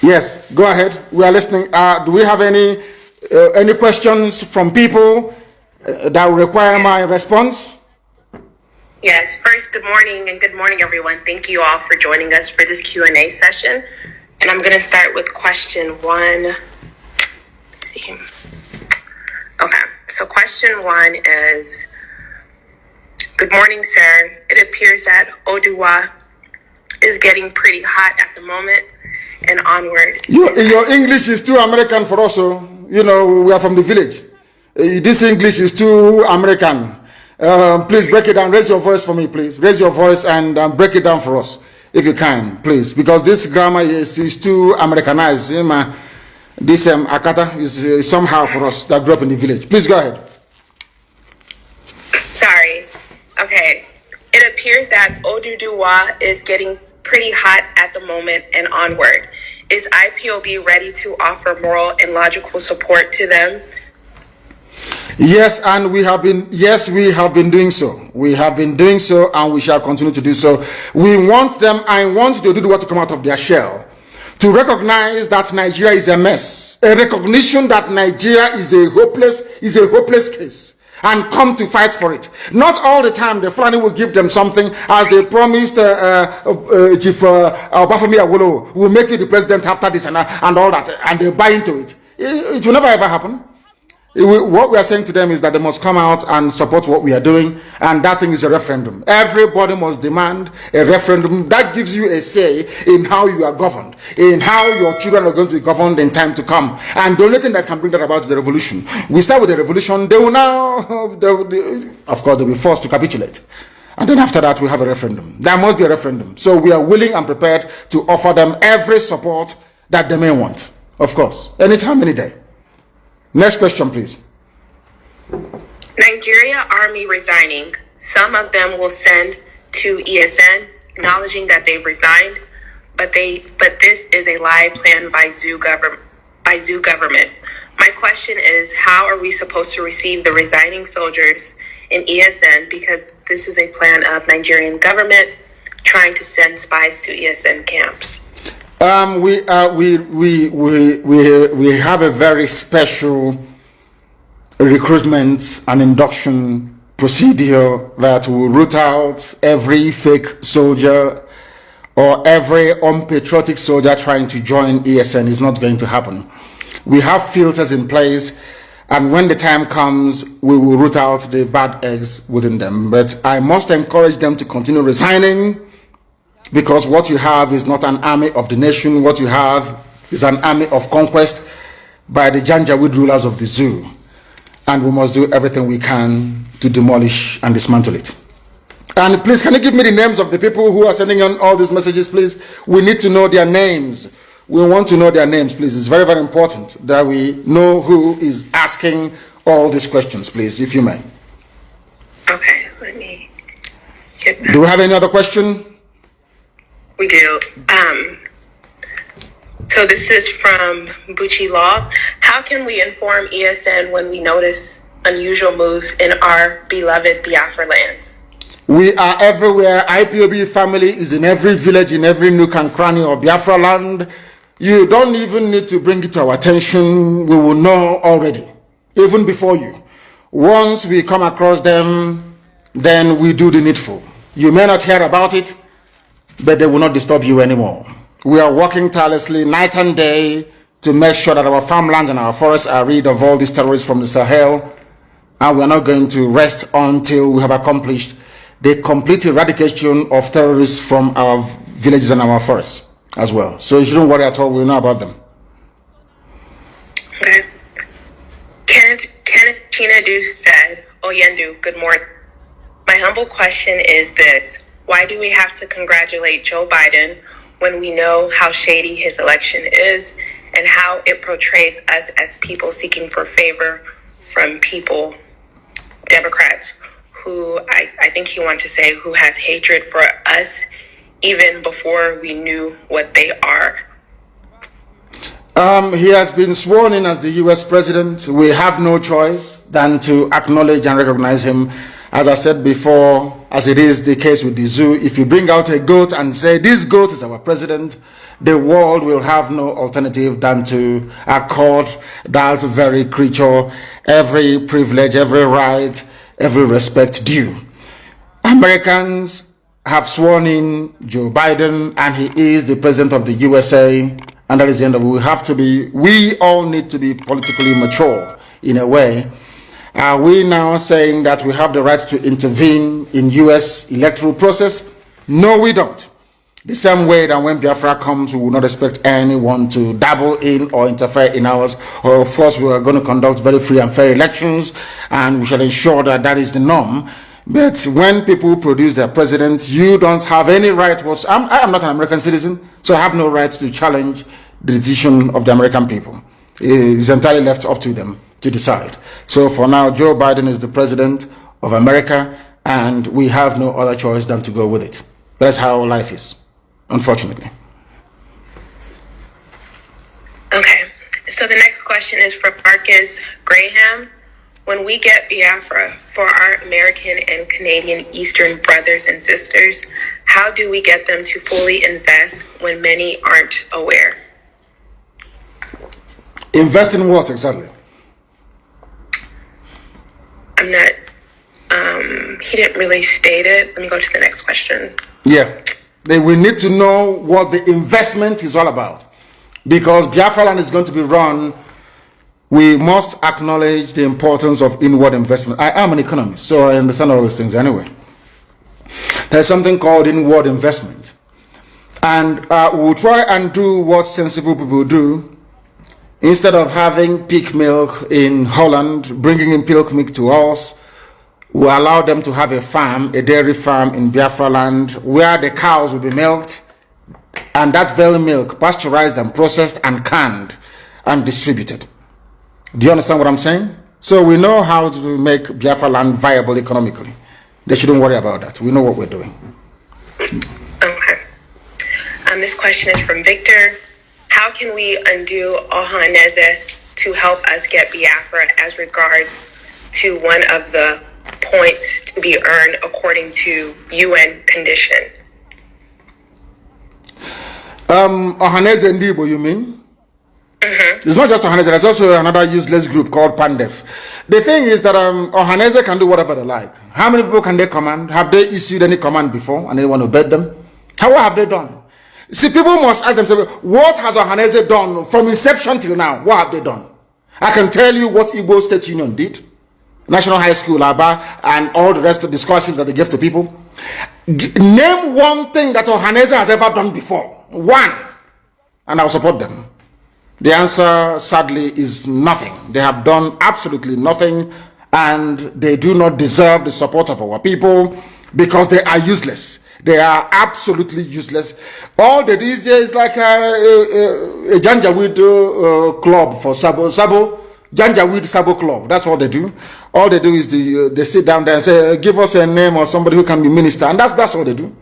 Yes, go ahead. We are listening. Do we have any questions from people that will require my response? Yes. First, good morning, and good morning, everyone. Thank you all for joining us for this Q&A session. And I'm going to start with question 1. Let's see. Okay. So question 1 is, good morning, sir. It appears that Oduwa is getting pretty hot at the moment and onward. Your English is too American for us. So, we are from the village. This English is too American. Please break it down. Raise your voice for me, please. Raise your voice and break it down for us, if you can, please. Because this grammar is too Americanized. This Akata is somehow for us that grew up in the village. Please go ahead. Sorry. Okay. It appears that Oduduwa is getting pretty hot at the moment and onward. Is IPOB ready to offer moral and logical support to them? Yes, and we have been doing so. We have been doing so, and we shall continue to do so. We want them, I want the Oduduwa to come out of their shell, to recognize that Nigeria is a mess, a recognition that Nigeria is a hopeless case, and come to fight for it. Not all the time the Fulani will give them something, as they promised Chief Obafemi Awolowo will make you the president after this and all that, and they buy into it. It will never ever happen. What we are saying to them is that they must come out and support what we are doing, and that thing is a referendum. Everybody must demand a referendum that gives you a say in how you are governed, in how your children are going to be governed in time to come. And the only thing that can bring that about is the revolution. We start with the revolution, they will now, of course, they'll be forced to capitulate. And then after that, we have a referendum. There must be a referendum. So we are willing and prepared to offer them every support that they may want. Of course, anytime, any day. Next question, please. Nigeria Army resigning. Some of them will send to ESN, acknowledging that they've resigned. but this is a lie planned by zoo government. My question is, how are we supposed to receive the resigning soldiers in ESN, because this is a plan of Nigerian government trying to send spies to ESN camps? We have a very special recruitment and induction procedure that will root out every fake soldier or every unpatriotic soldier trying to join ESN. Is not going to happen. We have filters in place, and when the time comes, we will root out the bad eggs within them. But I must encourage them to continue resigning, because what you have is not an army of the nation. What you have is an army of conquest by the Janjaweed rulers of the zoo. And we must do everything we can to demolish and dismantle it. And please, can you give me the names of the people who are sending on all these messages, please? We need to know their names. We want to know their names, please. It's very, very important that we know who is asking all these questions, please, if you may. Okay, let me get back. Do we have any other question? We do. So this is from Bucci Law. How can we inform ESN when we notice unusual moves in our beloved Biafra lands? We are everywhere. IPOB family is in every village, in every nook and cranny of Biafra land. You don't even need to bring it to our attention. We will know already, even before you. Once we come across them, then we do the needful. You may not hear about it, but they will not disturb you anymore. We are working tirelessly night and day to make sure that our farmlands and our forests are rid of all these terrorists from the Sahel, and we are not going to rest until we have accomplished the complete eradication of terrorists from our villages and our forests as well. So you shouldn't worry at all. We know about them. Okay. Kenneth Chinadu said, Oyendu, good morning. My humble question is this: why do we have to congratulate Joe Biden when we know how shady his election is and how it portrays us as people seeking for favor from people, Democrats, who I think he wanted to say who has hatred for us even before we knew what they are? He has been sworn in as the US president. We have no choice than to acknowledge and recognize him. As I said before, as it is the case with the zoo, if you bring out a goat and say, this goat is our president, the world will have no alternative than to accord that very creature every privilege, every right, every respect due. Americans have sworn in Joe Biden, and he is the president of the USA, and that is the end of it. We all need to be politically mature in a way. Are we now saying that we have the right to intervene in US electoral process? No, we don't. The same way that when Biafra comes, we will not expect anyone to dabble in or interfere in ours. Or of course, we are going to conduct very free and fair elections, and we shall ensure that that is the norm. But when people produce their president, you don't have any right. I am not an American citizen, so I have no right to challenge the decision of the American people. It's entirely left up to them to decide. So for now, Joe Biden is the president of America, and we have no other choice than to go with it. That's how life is, unfortunately. Okay, so the next question is from Marcus Graham. When we get Biafra for our American and Canadian Eastern brothers and sisters, how do we get them to fully invest when many aren't aware? Invest in what exactly? I'm not, he didn't really state it. Let me go to the next question. Yeah, we need to know what the investment is all about. Because Biafra land is going to be run, we must acknowledge the importance of inward investment. I am an economist, so I understand all these things anyway. There's something called inward investment. And we'll try and do what sensible people do. Instead of having pig milk in Holland, bringing in pig milk to us, we allow them to have a farm, a dairy farm in Biafra land, where the cows will be milked, and that very milk pasteurized and processed and canned and distributed. Do you understand what I'm saying? So we know how to make Biafra land viable economically. They shouldn't worry about that. We know what we're doing. Okay. This question is from Victor. How can we undo Ohaneze to help us get Biafra as regards to one of the points to be earned according to UN condition? Ohaneze and Igbo, you mean? It's not just Ohaneze, there's also another useless group called Pandef. The thing is that Ohaneze can do whatever they like. How many people can they command? Have they issued any command before and they want to bet them? What have they done? See, people must ask themselves, what has Ohaneze done from inception till now? What have they done? I can tell you what Igbo State Union did. National High School, Aba, and all the rest of the scholarships that they give to people. Name one thing that Ohaneze has ever done before. One. And I'll support them. The answer, sadly, is nothing. They have done absolutely nothing, and they do not deserve the support of our people because they are useless. They are absolutely useless. All they do is like a Janjaweed club for Sabo. Janjaweed Sabo Club. That's what they do. All they do is they sit down there and say, give us a name or somebody who can be minister. And that's all they do.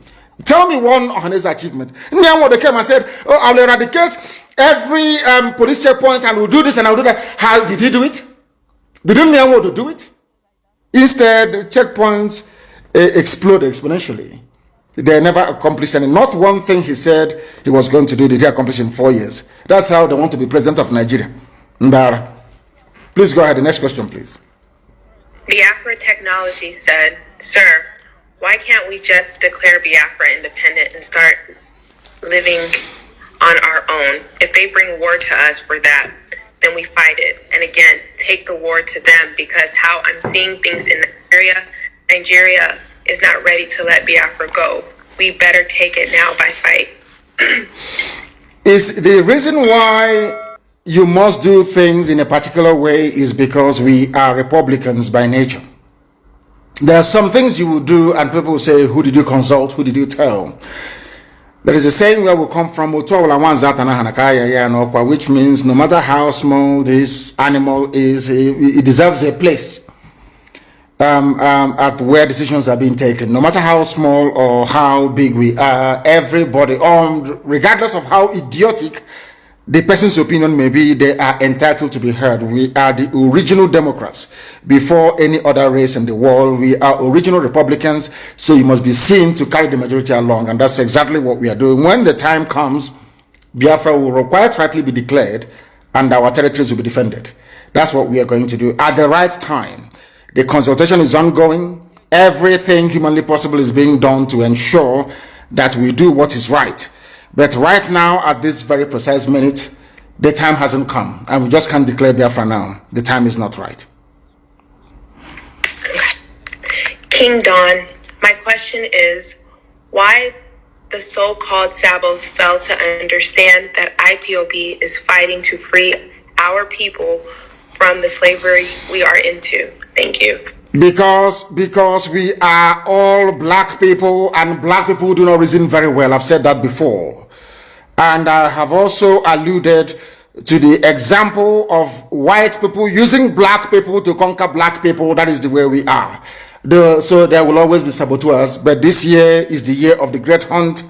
Tell me one Ohaneze achievement. Now they came and said, oh, I'll eradicate every police checkpoint and we'll do this and I'll do that. How did he do it? Didn't Nyanwo to do it? Instead, checkpoints explode exponentially. They never accomplished any. Not one thing he said he was going to do did he accomplish in 4 years. That's how they want to be president of Nigeria. Ndara. Please go ahead. The next question, please. Biafra Technology said, sir, why can't we just declare Biafra independent and start living on our own? If they bring war to us for that, then we fight it. And again, take the war to them, because how I'm seeing things in Nigeria is not ready to let Biafra go. We better take it now by fight. Is the reason why you must do things in a particular way is because we are Republicans by nature. There are some things you will do and people will say, who did you consult? Who did you tell? There is a saying where we come from, which means no matter how small this animal is, it deserves a place at where decisions are being taken. No matter how small or how big we are, everybody, regardless of how idiotic the person's opinion may be, they are entitled to be heard. We are the original Democrats before any other race in the world. We are original Republicans, so you must be seen to carry the majority along, and that's exactly what we are doing. When the time comes, Biafra will quite rightly be declared, and our territories will be defended. That's what we are going to do at the right time. The consultation is ongoing. Everything humanly possible is being done to ensure that we do what is right. But right now, at this very precise minute, the time hasn't come, and we just can't declare Biafra now. The time is not right. King Don, my question is, why the so-called Sabos fail to understand that IPOB is fighting to free our people from the slavery we are into? Thank you. Because we are all black people, and black people do not reason very well. I've said that before. And I have also alluded to the example of white people using black people to conquer black people. That is the way we are. So there will always be saboteurs, but this year is the year of the great hunt,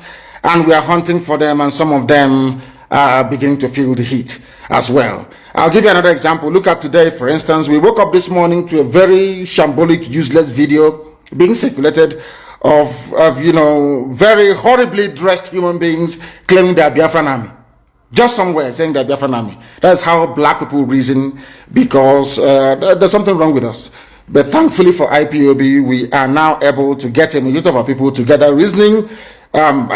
and we are hunting for them, and some of them are beginning to feel the heat as well. I'll give you another example. Look at today, for instance. We woke up this morning to a very shambolic, useless video being circulated of very horribly dressed human beings claiming they are Biafran army. Just somewhere saying they're Biafran army. That's how black people reason, because there's something wrong with us. But thankfully for IPOB, we are now able to get a majority of our people together reasoning,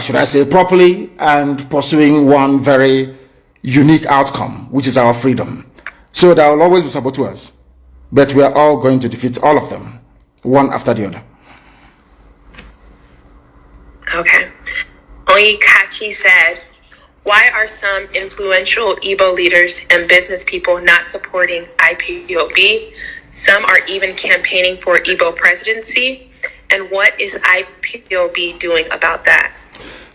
should I say, properly, and pursuing one very unique outcome, which is our freedom. So there will always be saboteurs, but we are all going to defeat all of them, one after the other. Okay. Oyikachi said, why are some influential Igbo leaders and business people not supporting IPOB? Some are even campaigning for Igbo presidency. And what is IPOB doing about that?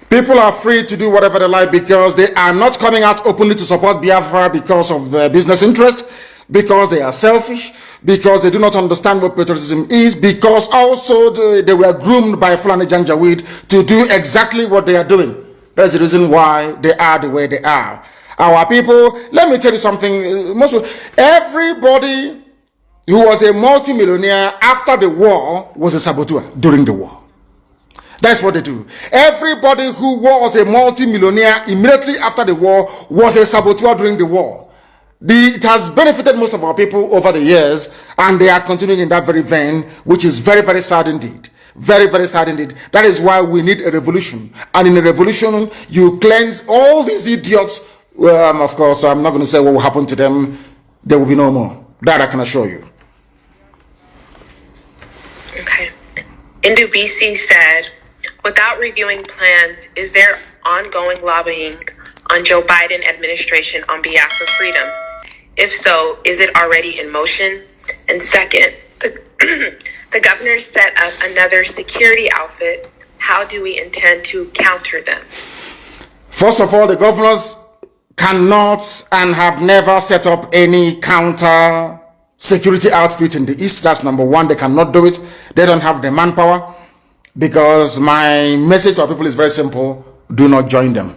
People are free to do whatever they like, because they are not coming out openly to support Biafra because of their business interest, because they are selfish, because they do not understand what patriotism is, because also they were groomed by Fulani Janjaweed to do exactly what they are doing. That's the reason why they are the way they are. Our people, let me tell you something. Everybody who was a multimillionaire after the war was a saboteur during the war. That's what they do. Everybody who was a multimillionaire immediately after the war was a saboteur during the war. It has benefited most of our people over the years, and they are continuing in that very vein, which is very, very sad indeed. Very, very sad indeed. That is why we need a revolution. And in a revolution, you cleanse all these idiots. Of course, I'm not going to say what will happen to them. There will be no more. That I can assure you. Okay. Indu BC said, without reviewing plans, is there ongoing lobbying on Joe Biden administration on behalf of freedom? If so, is it already in motion? And second, the governor set up another security outfit. How do we intend to counter them? First of all, the governors cannot and have never set up any counter security outfit in the East. That's number one. They cannot do it. They don't have the manpower. Because my message to our people is very simple. Do not join them.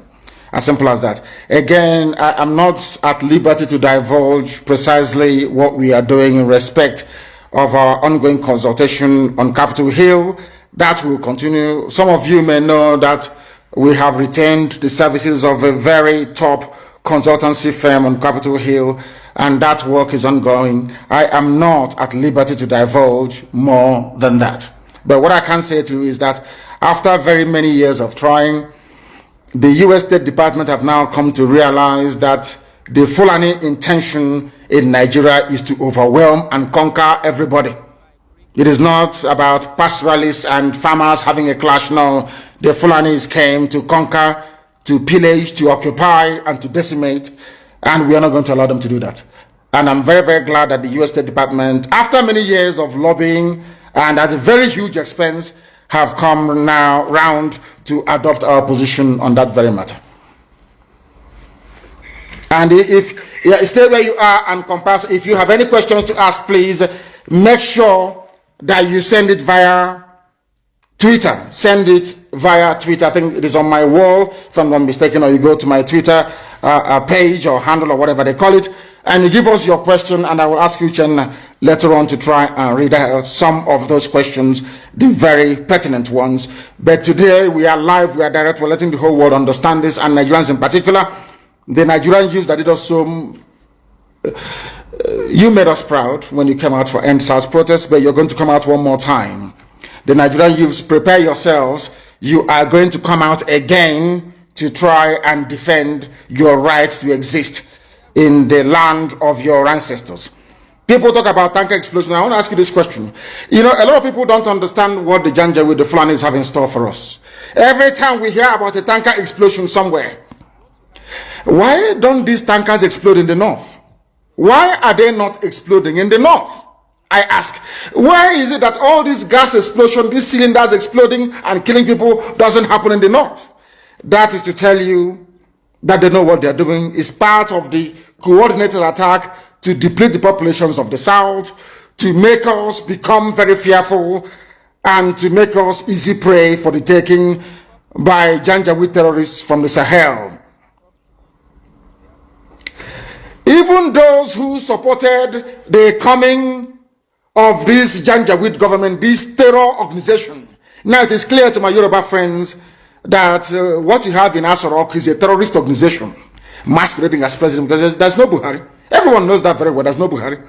As simple as that. Again, I am not at liberty to divulge precisely what we are doing in respect of our ongoing consultation on Capitol Hill. That will continue. Some of you may know that we have retained the services of a very top consultancy firm on Capitol Hill, and that work is ongoing. I am not at liberty to divulge more than that. But what I can say to you is that after very many years of trying, the U.S. State Department have now come to realize that the Fulani intention in Nigeria is to overwhelm and conquer everybody. It is not about pastoralists and farmers having a clash. No, the Fulanis came to conquer, to pillage, to occupy, and to decimate, and we are not going to allow them to do that. And I'm very, very glad that the U.S. State Department, after many years of lobbying and at a very huge expense, have come now round to adopt our position on that very matter. And stay where you are and compass. If you have any questions to ask, please make sure that you send it via Twitter. Send it via Twitter. I think it is on my wall, if I'm not mistaken, or you go to my Twitter page or handle or whatever they call it, and you give us your question, and I will ask you, Chen, later on to try and read out some of those questions, the very pertinent ones. But today we are live, we are direct, we're letting the whole world understand this, and Nigerians in particular. The Nigerian youth that did us so, you made us proud when you came out for End SARS protests, but you're going to come out one more time. The Nigerian youths, prepare yourselves. You are going to come out again to try and defend your right to exist in the land of your ancestors. People talk about tanker explosions. I want to ask you this question. You know, a lot of people don't understand what the Janja with the Fulanis have in store for us. Every time we hear about a tanker explosion somewhere, why don't these tankers explode in the north? Why are they not exploding in the north? I ask. Why is it that all this gas explosion, these cylinders exploding and killing people doesn't happen in the north? That is to tell you that they know what they're doing. It's part of the coordinated attack to deplete the populations of the south, to make us become very fearful, and to make us easy prey for the taking by Janjaweed terrorists from the Sahel. Even those who supported the coming of this Janjaweed government, this terror organization, now it is clear to my Yoruba friends that what you have in Asorok is a terrorist organization masquerading as president, because there's no Buhari. Everyone knows that very well. There's no Buhari.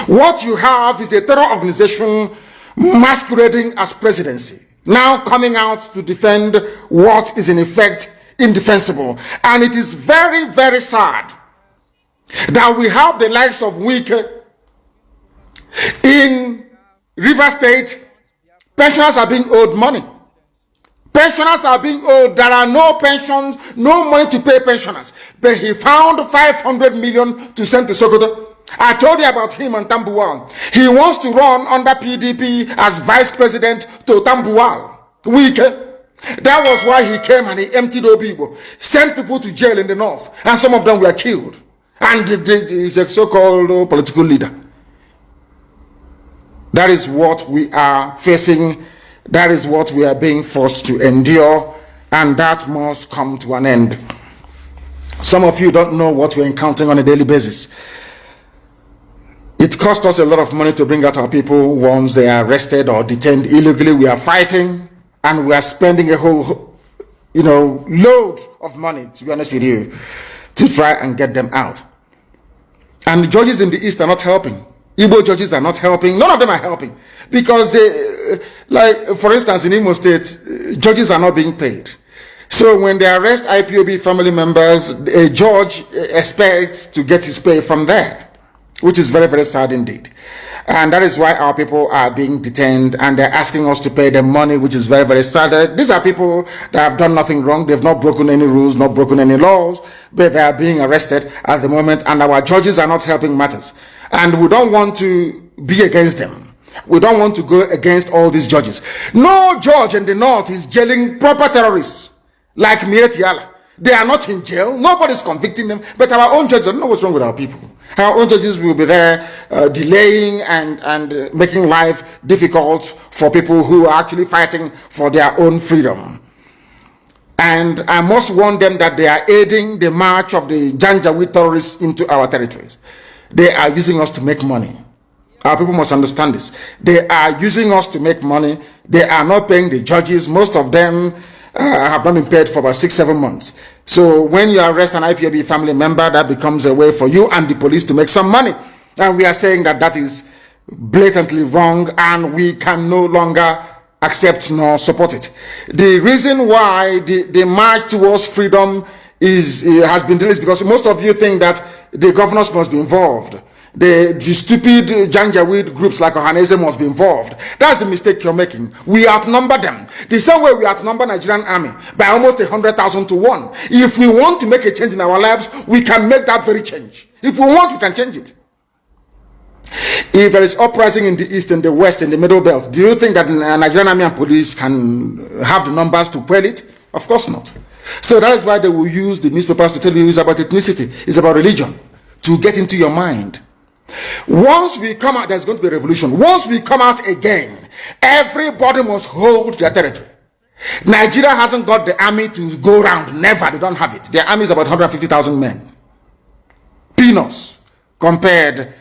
What you have is a terror organization masquerading as presidency, now coming out to defend what is in effect indefensible. And it is very, very sad that we have the likes of Wike in River State. Pensioners are being owed money. Pensioners are being owed. There are no pensions, no money to pay pensioners. But he found 500 million to send to Sokoto. I told you about him and Tambuwal. He wants to run under PDP as vice president to Tambuwal. Wike. That was why he came and he emptied Obibo, sent people to jail in the north, and some of them were killed. And he's a so-called political leader. That is what we are facing. That is what we are being forced to endure. And that must come to an end. Some of you don't know what we're encountering on a daily basis. It costs us a lot of money to bring out our people once they are arrested or detained illegally. We are fighting and we are spending a whole, load of money, to be honest with you, to try and get them out. And the judges in the East are not helping. Igbo judges are not helping. None of them are helping. Because they, like, for instance, in Imo State, judges are not being paid. So when they arrest IPOB family members, a judge expects to get his pay from there, which is very, very sad indeed. And that is why our people are being detained and they're asking us to pay them money, which is very, very sad. These are people that have done nothing wrong. They've not broken any rules, not broken any laws, but they are being arrested at the moment and our judges are not helping matters. And we don't want to be against them. We don't want to go against all these judges. No judge in the North is jailing proper terrorists like Mietiala. They are not in jail. Nobody's convicting them. But our own judges, I don't know what's wrong with our people. Our own judges will be there delaying and making life difficult for people who are actually fighting for their own freedom. And I must warn them that they are aiding the march of the Janjaweed terrorists into our territories. They are using us to make money. Our people must understand this. They are using us to make money. They are not paying the judges. Most of them have not been paid for about 6-7 months. So when you arrest an IPOB family member, that becomes a way for you and the police to make some money. And we are saying that that is blatantly wrong and we can no longer accept nor support it. The reason why the march towards freedom has been delayed is because most of you think that the governors must be involved. The stupid Janjaweed groups like Ohanese must be involved. That's the mistake you're making. We outnumber them. The same way we outnumber Nigerian army by almost 100,000 to 1. If we want to make a change in our lives, we can make that very change. If we want, we can change it. If there is uprising in the East and the West and the Middle Belt, do you think that Nigerian army and police can have the numbers to quell it? Of course not. So that is why they will use the newspapers to tell you it's about ethnicity, it's about religion, to get into your mind. Once we come out, there's going to be a revolution. Once we come out again, everybody must hold their territory. Nigeria hasn't got the army to go around. Never. They don't have it. Their army is about 150,000 men. Peanuts compared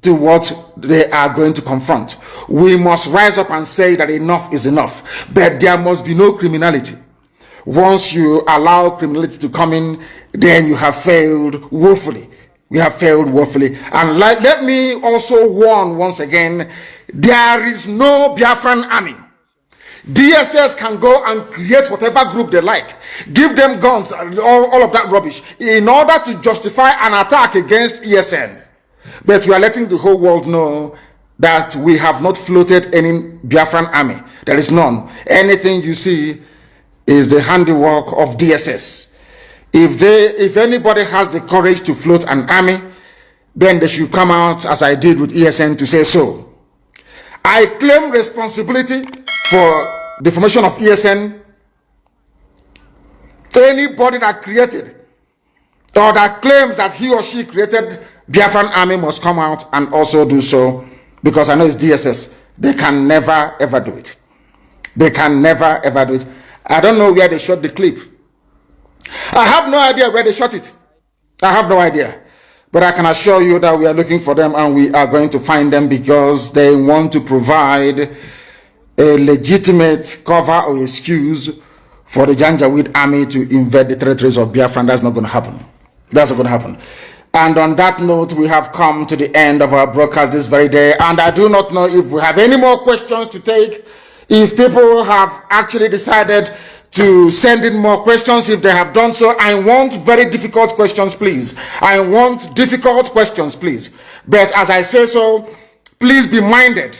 to what they are going to confront. We must rise up and say that enough is enough. But there must be no criminality. Once you allow criminality to come in, then you have failed woefully. We have failed woefully. And let me also warn once again, there is no Biafran army. DSS can go and create whatever group they like. Give them guns, all of that rubbish, in order to justify an attack against ESN. But we are letting the whole world know that we have not floated any Biafran army. There is none. Anything you see is the handiwork of DSS. If anybody has the courage to float an army, then they should come out as I did with ESN to say so. I claim responsibility for the formation of ESN. Anybody that created or that claims that he or she created Biafran army must come out and also do so, because I know it's DSS. They can never ever do it. They can never ever do it. I don't know where they shot the clip. I have no idea where they shot it. I have no idea. But I can assure you that we are looking for them and we are going to find them, because they want to provide a legitimate cover or excuse for the Janjaweed army to invade the territories of Biafra. That's not going to happen. That's not going to happen. And on that note, we have come to the end of our broadcast this very day. And I do not know if we have any more questions to take. If people have actually decided to send in more questions, if they have done so, I want very difficult questions, please. I want difficult questions, please. But as I say so, please be minded.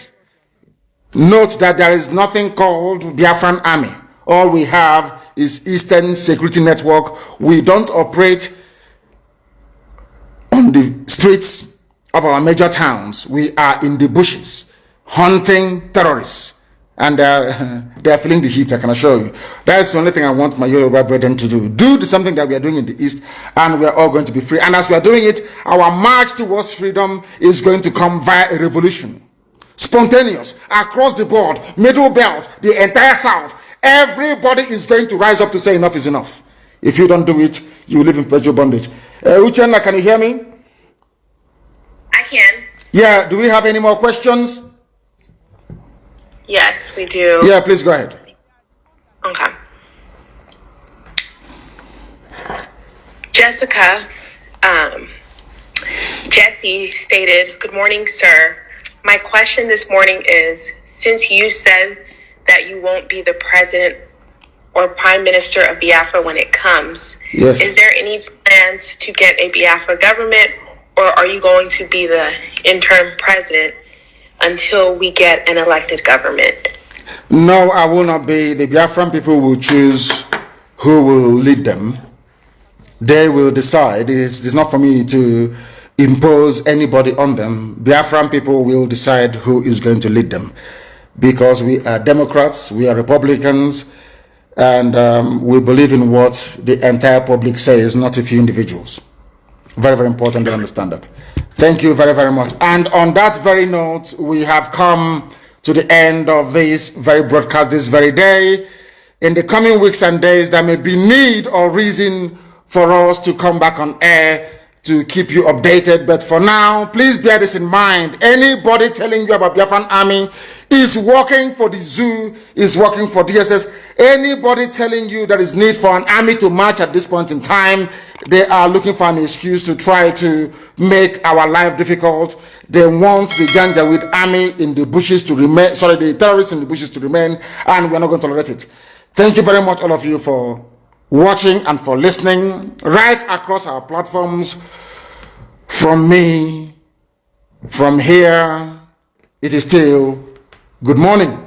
Note that there is nothing called Biafran Army. All we have is Eastern Security Network. We don't operate on the streets of our major towns. We are in the bushes, hunting terrorists. And they are feeling the heat, I can assure you. That's the only thing I want my Yoruba brethren to do. Do something that we are doing in the East, and we are all going to be free. And as we are doing it, our march towards freedom is going to come via a revolution. Spontaneous, across the board, Middle Belt, the entire South. Everybody is going to rise up to say enough is enough. If you don't do it, you live in perpetual bondage. Uchenna, can you hear me? I can. Yeah, do we have any more questions? Yes, we do. Yeah, please go ahead. Okay. Jessica, Jesse stated, "Good morning, sir. My question this morning is, since you said that you won't be the president or prime minister of Biafra when it comes, yes, is there any plans to get a Biafra government, or are you going to be the interim president until we get an elected government?" No, I will not be. The Biafran people will choose who will lead them. They will decide. It's not for me to impose anybody on them. Biafran people will decide who is going to lead them, because we are Democrats, we are Republicans, and we believe in what the entire public says, not a few individuals. Very, very important to understand that. Thank you very, very much. And on that very note, we have come to the end of this very broadcast this very day. In the coming weeks and days, there may be need or reason for us to come back on air to keep you updated. But for now, please bear this in mind. Anybody telling you about Biafran Army is working for the zoo, is working for DSS. Anybody telling you there is need for an army to march at this point in time, they are looking for an excuse to try to make our life difficult. They want the Janjaweed army in the bushes to remain, sorry, the terrorists in the bushes to remain, and we're not going to tolerate it. Thank you very much, all of you, for watching and for listening right across our platforms. From me, from here, it is still good morning.